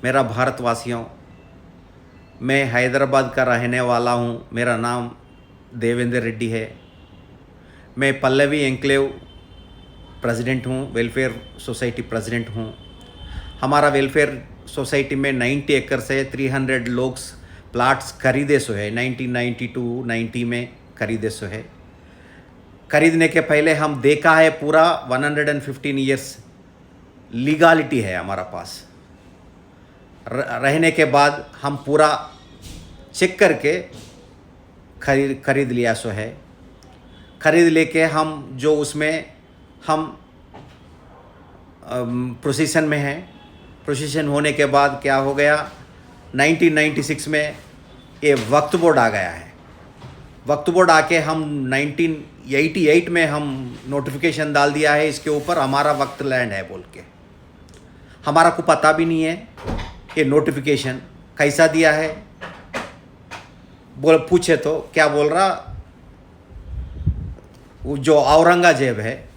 मेरा भारतवासियों, मैं हैदराबाद का रहने वाला हूँ। मेरा नाम देवेंद्र रेड्डी है। मैं पल्लवी एन्क्लेव प्रेसिडेंट हूँ, वेलफेयर सोसाइटी प्रेसिडेंट हूँ। हमारा वेलफेयर सोसाइटी में 90 एकड़ से 300 लोग प्लाट्स खरीदे सो है। 1992-90 में खरीदे सो है। खरीदने के पहले हम देखा है पूरा 115 ईयर्स लीगालिटी है हमारा पास। रहने के बाद हम पूरा चेक करके खरीद लिया सो है। खरीद लेके हम जो उसमें हम प्रोसीजन में हैं। प्रोसीजन होने के बाद क्या हो गया, 1996 में ये वक्फ बोर्ड आ गया है। वक्फ बोर्ड आके हम 1988 में हम नोटिफिकेशन डाल दिया है इसके ऊपर, हमारा वक्त लैंड है बोल के। हमारा को पता भी नहीं है ये नोटिफिकेशन कैसा दिया है। पूछे तो क्या बोल रहा, वो जो औरंगजेब है,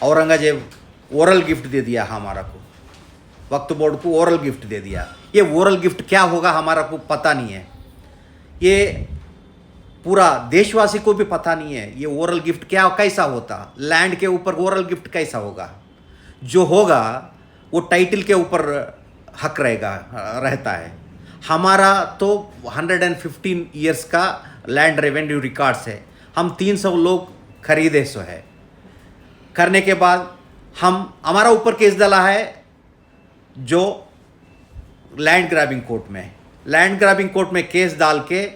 औरंगजेब ओरल गिफ्ट दे दिया हमारा को, वक्फ बोर्ड को ओरल गिफ्ट दे दिया। ये ओरल गिफ्ट क्या होगा हमारा को पता नहीं है। ये पूरा देशवासी को भी पता नहीं है ये ओरल गिफ्ट क्या कैसा होता। लैंड के ऊपर ओरल गिफ्ट कैसा होगा? जो होगा वो टाइटल के ऊपर हक रहता है। हमारा तो 115 ईयर्स का लैंड रेवेन्यू रिकॉर्ड्स है। हम 300 लोग खरीदे सो है। करने के बाद हमारा ऊपर केस डाला है जो लैंड ग्रैबिंग कोर्ट में। लैंड ग्रैबिंग कोर्ट में केस डाल के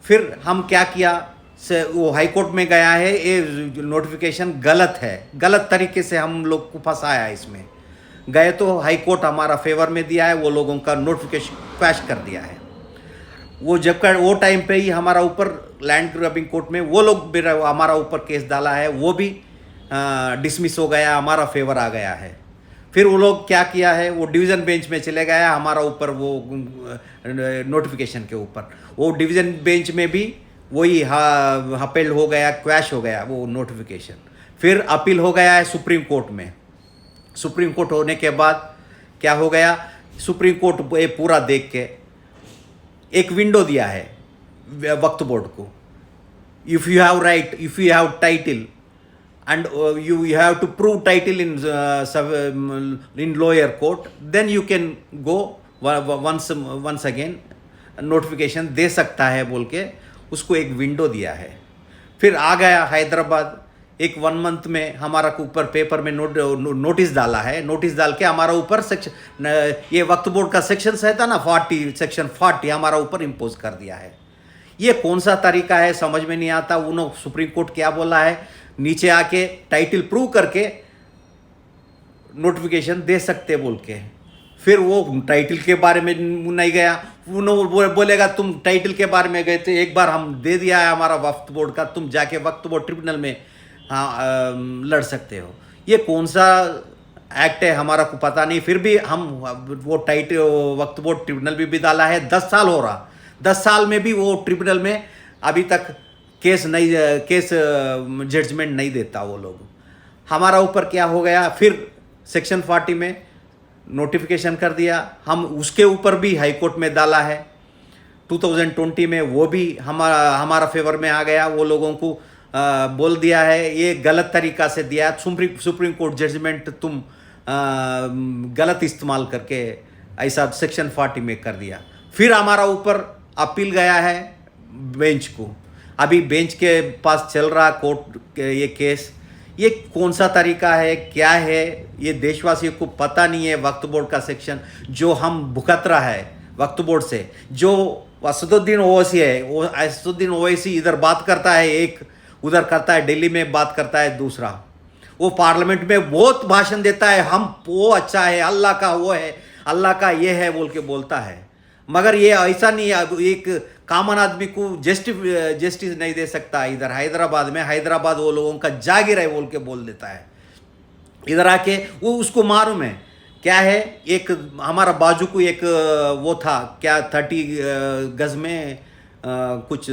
फिर हम क्या किया से वो हाई कोर्ट में गया है। ये नोटिफिकेशन गलत है, गलत तरीके से हम लोग को फंसाया इसमें। गए तो हाई कोर्ट हमारा फेवर में दिया है, वो लोगों का नोटिफिकेशन क्रैश कर दिया है। वो जब कर वो टाइम पे ही हमारा ऊपर लैंड ग्रैबिंग कोर्ट में वो लोग भी हमारा ऊपर केस डाला है, वो भी डिसमिस हो गया, हमारा फेवर आ गया है। फिर वो लोग क्या किया है, वो डिवीज़न बेंच में चले गया हमारा ऊपर वो नोटिफिकेशन के ऊपर। वो डिवीज़न बेंच में भी वही अपील हो गया, क्वैश हो गया वो नोटिफिकेशन। फिर अपील हो गया है सुप्रीम कोर्ट में। सुप्रीम कोर्ट होने के बाद क्या हो गया, सुप्रीम कोर्ट ये पूरा देख के एक विंडो दिया है वक्फ बोर्ड को। If you have right, if you have title and you have to prove title in lower court, then you can go once again notification दे सकता है बोल के उसको एक विंडो दिया है। फिर आ गया हैदराबाद, एक 1 मंथ में हमारा ऊपर पेपर में नोटिस डाला है। नोटिस डाल के हमारा ऊपर सेक्शन, ये वक्फ बोर्ड का सेक्शन रहता ना 40, सेक्शन 40 हमारा ऊपर इम्पोज कर दिया है। ये कौन सा तरीका है समझ में नहीं आता। उन्होंने सुप्रीम कोर्ट क्या बोला है, नीचे आके टाइटल प्रूव करके नोटिफिकेशन दे सकते बोल के। फिर वो टाइटल के बारे में नहीं गया, उन्होंने बोलेगा तुम टाइटल के बारे में गए थे, एक बार हम दे दिया है हमारा वक्फ बोर्ड का, तुम जाके वक्फ बोर्ड ट्रिब्यूनल में लड़ सकते हो। ये कौन सा एक्ट है हमारा को पता नहीं। फिर भी हम वो टाइटल वक्फ बोर्ड ट्रिब्यूनल भी डाला है, 10 साल हो रहा। 10 साल में भी वो ट्रिब्यूनल में अभी तक केस जजमेंट नहीं देता वो लोग। हमारा ऊपर क्या हो गया, फिर सेक्शन 40 में नोटिफिकेशन कर दिया। हम उसके ऊपर भी हाई कोर्ट में डाला है 2020 में, वो भी हमारा फेवर में आ गया। वो लोगों को बोल दिया है ये गलत तरीका से दिया, सुप्रीम कोर्ट जजमेंट तुम गलत इस्तेमाल करके ऐसा सेक्शन 40 में कर दिया। फिर हमारा ऊपर अपील गया है बेंच को। अभी बेंच के पास चल रहा कोर्ट ये केस। ये कौन सा तरीका है, क्या है, ये देशवासियों को पता नहीं है। वक्फ बोर्ड का सेक्शन जो हम भुगत रहा है वक्फ बोर्ड से, जो असदुद्दीन ओवैसी है, वो असदुद्दीन ओवैसी इधर बात करता है एक, उधर करता है दिल्ली में बात करता है दूसरा। वो पार्लियामेंट में बहुत भाषण देता है, हम वो अच्छा है, अल्लाह का वो है, अल्लाह का ये है बोल के बोलता है। मगर ये ऐसा नहीं है, एक कॉमन आदमी को जस्टिस नहीं दे सकता। इधर हैदराबाद में, हैदराबाद वो लोगों का जागिर है बोल के बोल देता है। इधर आके वो उसको मालूम है क्या है। एक हमारा बाजू को एक वो था क्या 30 गज में कुछ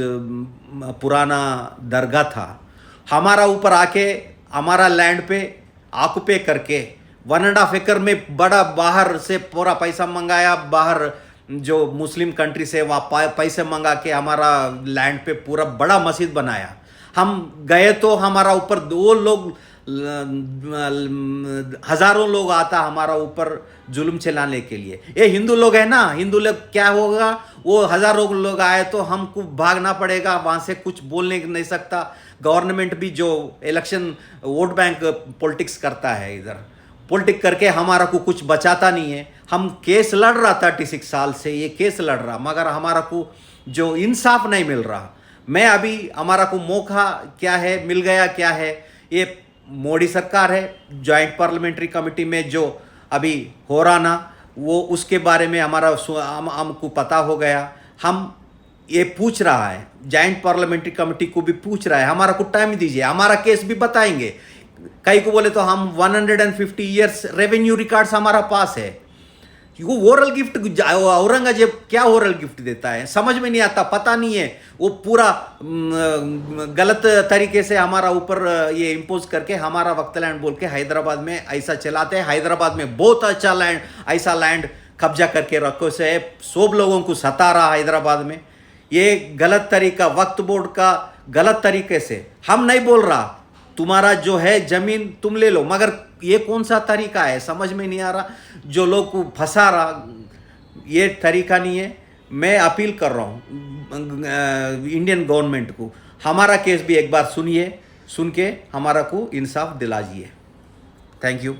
पुराना दरगाह था। हमारा ऊपर आके हमारा लैंड पे ऑक्युपे करके 1.5 एकड़ में बड़ा बाहर से पूरा पैसा मंगाया, बाहर जो मुस्लिम कंट्री से वहाँ पैसे मंगा के हमारा लैंड पे पूरा बड़ा मस्जिद बनाया। हम गए तो हमारा ऊपर 2 लोग, हजारों लोग आता हमारा ऊपर जुल्म चलाने के लिए। ये हिंदू लोग है ना, हिंदू लोग क्या होगा, वो हजारों लोग आए तो हमको भागना पड़ेगा, वहां से कुछ बोलने नहीं सकता। गवर्नमेंट भी जो इलेक्शन वोट बैंक पॉलिटिक्स करता है, इधर पॉलिटिक्स करके हमारा को कुछ बचाता नहीं है। हम केस लड़ रहा 36 साल से, ये केस लड़ रहा, मगर हमारा को जो इंसाफ नहीं मिल रहा। मैं अभी हमारा को मौका क्या है मिल गया, क्या है ये मोदी सरकार है, जॉइंट पार्लियामेंट्री कमेटी में जो अभी हो रहा ना, वो उसके बारे में हमारा हमको पता हो गया। हम ये पूछ रहा है, जॉइंट पार्लियामेंट्री कमेटी को भी पूछ रहा है, हमारा को टाइम दीजिए, हमारा केस भी बताएंगे। कई को बोले तो हम 150 ईयर्स रेवेन्यू रिकॉर्ड्स हमारा पास है। वो ओरल गिफ्ट, औरंगजेब क्या ओरल गिफ्ट देता है समझ में नहीं आता, पता नहीं है। वो पूरा गलत तरीके से हमारा ऊपर ये इम्पोज करके हमारा वक्त लैंड बोल के हैदराबाद में ऐसा चलाते हैं। हैदराबाद में बहुत अच्छा लैंड, ऐसा लैंड कब्जा करके रखो से सब लोगों को सता रहा हैदराबाद में। ये गलत तरीका, वक्फ बोर्ड का गलत तरीके से, हम नहीं बोल रहा तुम्हारा जो है जमीन तुम ले लो, मगर ये कौन सा तरीका है समझ में नहीं आ रहा। जो लोग को फंसा रहा, ये तरीका नहीं है। मैं अपील कर रहा हूँ इंडियन गवर्नमेंट को, हमारा केस भी एक बार सुनिए, सुन के हमारा को इंसाफ दिलाइए। Thank you.